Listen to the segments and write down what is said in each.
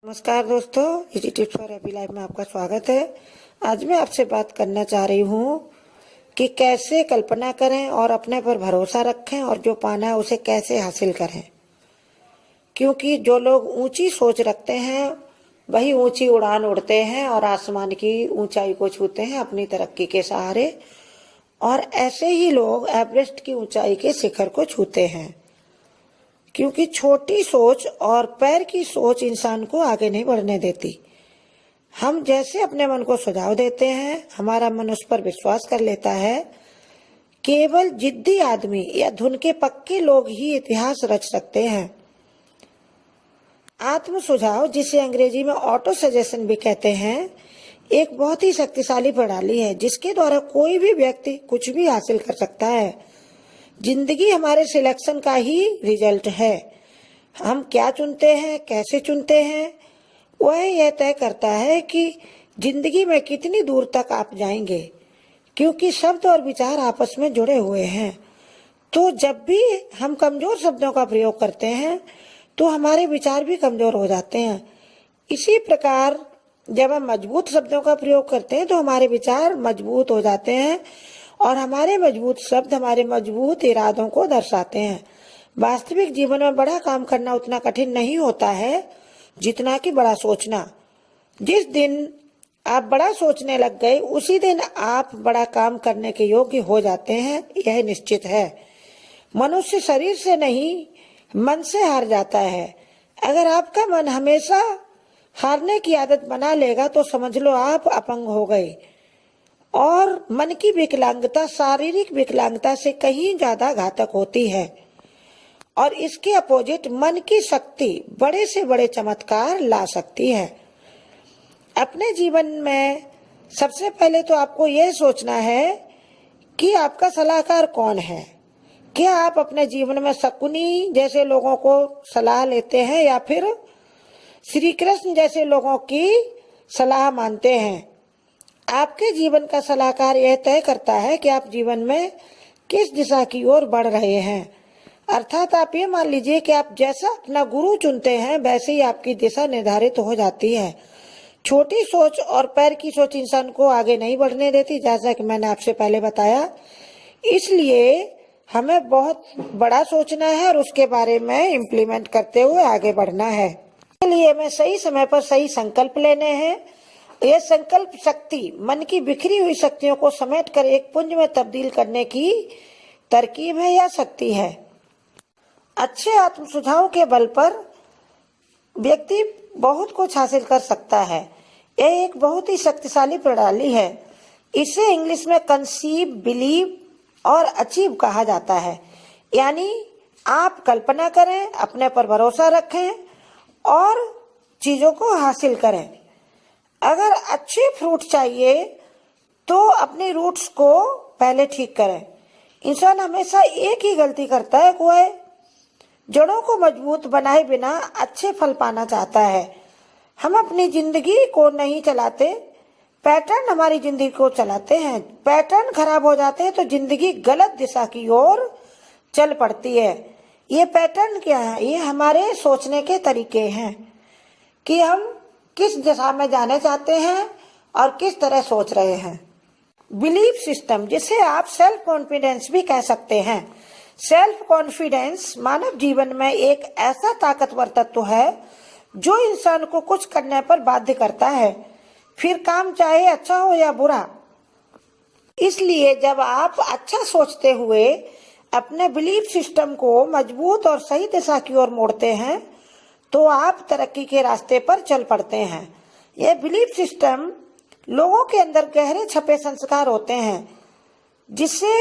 नमस्कार दोस्तों, easy tips for happy life में आपका स्वागत है। आज मैं आपसे बात करना चाह रही हूँ कि कैसे कल्पना करें और अपने पर भरोसा रखें और जो पाना है उसे कैसे हासिल करें। क्योंकि जो लोग ऊंची सोच रखते हैं वही ऊंची उड़ान उड़ते हैं और आसमान की ऊंचाई को छूते हैं अपनी तरक्की के सहारे, और ऐसे ही लोग एवरेस्ट की ऊंचाई के शिखर को छूते हैं। क्योंकि छोटी सोच और पैर की सोच इंसान को आगे नहीं बढ़ने देती। हम जैसे अपने मन को सुझाव देते हैं, हमारा मन उस पर विश्वास कर लेता है। केवल जिद्दी आदमी या धुन के पक्के लोग ही इतिहास रच सकते हैं। आत्म सुझाव, जिसे अंग्रेजी में ऑटो सजेशन भी कहते हैं, एक बहुत ही शक्तिशाली प्रणाली है जिसके द्वारा कोई भी व्यक्ति कुछ भी हासिल कर सकता है। जिंदगी हमारे सिलेक्शन का ही रिजल्ट है। हम क्या चुनते हैं, कैसे चुनते हैं, वह यह तय करता है कि जिंदगी में कितनी दूर तक आप जाएंगे। क्योंकि शब्द और विचार आपस में जुड़े हुए हैं, तो जब भी हम कमजोर शब्दों का प्रयोग करते हैं तो हमारे विचार भी कमजोर हो जाते हैं। इसी प्रकार जब हम मजबूत शब्दों का प्रयोग करते हैं तो हमारे विचार मजबूत हो जाते हैं और हमारे मजबूत शब्द हमारे मजबूत इरादों को दर्शाते हैं। वास्तविक जीवन में बड़ा काम करना उतना कठिन नहीं होता है जितना कि बड़ा सोचना। जिस दिन आप बड़ा सोचने लग गए उसी दिन आप बड़ा काम करने के योग्य हो जाते हैं, यह निश्चित है। मनुष्य शरीर से नहीं मन से हार जाता है। अगर आपका मन हमेशा हारने की आदत बना लेगा तो समझ लो आप अपंग हो गए। और मन की विकलांगता शारीरिक विकलांगता से कहीं ज्यादा घातक होती है। और इसके अपोजिट मन की शक्ति बड़े से बड़े चमत्कार ला सकती है। अपने जीवन में सबसे पहले तो आपको यह सोचना है कि आपका सलाहकार कौन है। क्या आप अपने जीवन में शकुनी जैसे लोगों को सलाह लेते हैं या फिर श्री कृष्ण जैसे लोगों की सलाह मानते हैं। आपके जीवन का सलाहकार यह तय करता है कि आप जीवन में किस दिशा की ओर बढ़ रहे हैं। अर्थात आप ये मान लीजिए कि आप जैसा अपना गुरु चुनते हैं वैसे ही आपकी दिशा निर्धारित हो जाती है। छोटी सोच और पैर की सोच इंसान को आगे नहीं बढ़ने देती, जैसा कि मैंने आपसे पहले बताया। इसलिए हमें बहुत बड़ा सोचना है और उसके बारे में इम्प्लीमेंट करते हुए आगे बढ़ना है। इसके लिए हमें सही समय पर सही संकल्प लेने हैं। यह संकल्प शक्ति मन की बिखरी हुई शक्तियों को समेटकर एक पुंज में तब्दील करने की तरकीब है या शक्ति है। अच्छे आत्म सुझाव के बल पर व्यक्ति बहुत कुछ हासिल कर सकता है। यह एक बहुत ही शक्तिशाली प्रणाली है। इसे इंग्लिश में कंसीव, बिलीव और अचीव कहा जाता है। यानी आप कल्पना करें, अपने पर भरोसा रखें और चीजों को हासिल करें। अगर अच्छे फ्रूट चाहिए तो अपने रूट्स को पहले ठीक करें। इंसान हमेशा एक ही गलती करता है, वह जड़ों को मजबूत बनाए बिना अच्छे फल पाना चाहता है। हम अपनी जिंदगी को नहीं चलाते, पैटर्न हमारी जिंदगी को चलाते हैं। पैटर्न खराब हो जाते हैं तो जिंदगी गलत दिशा की ओर चल पड़ती है। ये पैटर्न क्या है? ये हमारे सोचने के तरीके हैं कि हम किस दिशा में जाने चाहते हैं और किस तरह सोच रहे हैं। बिलीफ सिस्टम, जिसे आप सेल्फ कॉन्फिडेंस भी कह सकते हैं। सेल्फ कॉन्फिडेंस मानव जीवन में एक ऐसा ताकतवर तत्व है जो इंसान को कुछ करने पर बाध्य करता है, फिर काम चाहे अच्छा हो या बुरा। इसलिए जब आप अच्छा सोचते हुए अपने बिलीफ सिस्टम को मजबूत और सही दिशा की ओर मोड़ते हैं तो आप तरक्की के रास्ते पर चल पड़ते हैं। यह बिलीफ सिस्टम लोगों के अंदर गहरे छपे संस्कार होते हैं, जिससे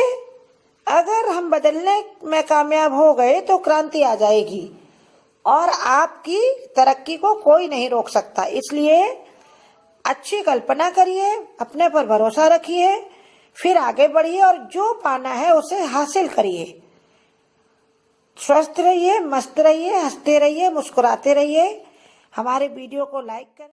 अगर हम बदलने में कामयाब हो गए तो क्रांति आ जाएगी और आपकी तरक्की को कोई नहीं रोक सकता। इसलिए अच्छी कल्पना करिए, अपने पर भरोसा रखिए, फिर आगे बढ़िए और जो पाना है उसे हासिल करिए। स्वस्थ रहिए, मस्त रहिए, हंसते रहिए, मुस्कुराते रहिए। हमारे वीडियो को लाइक करें।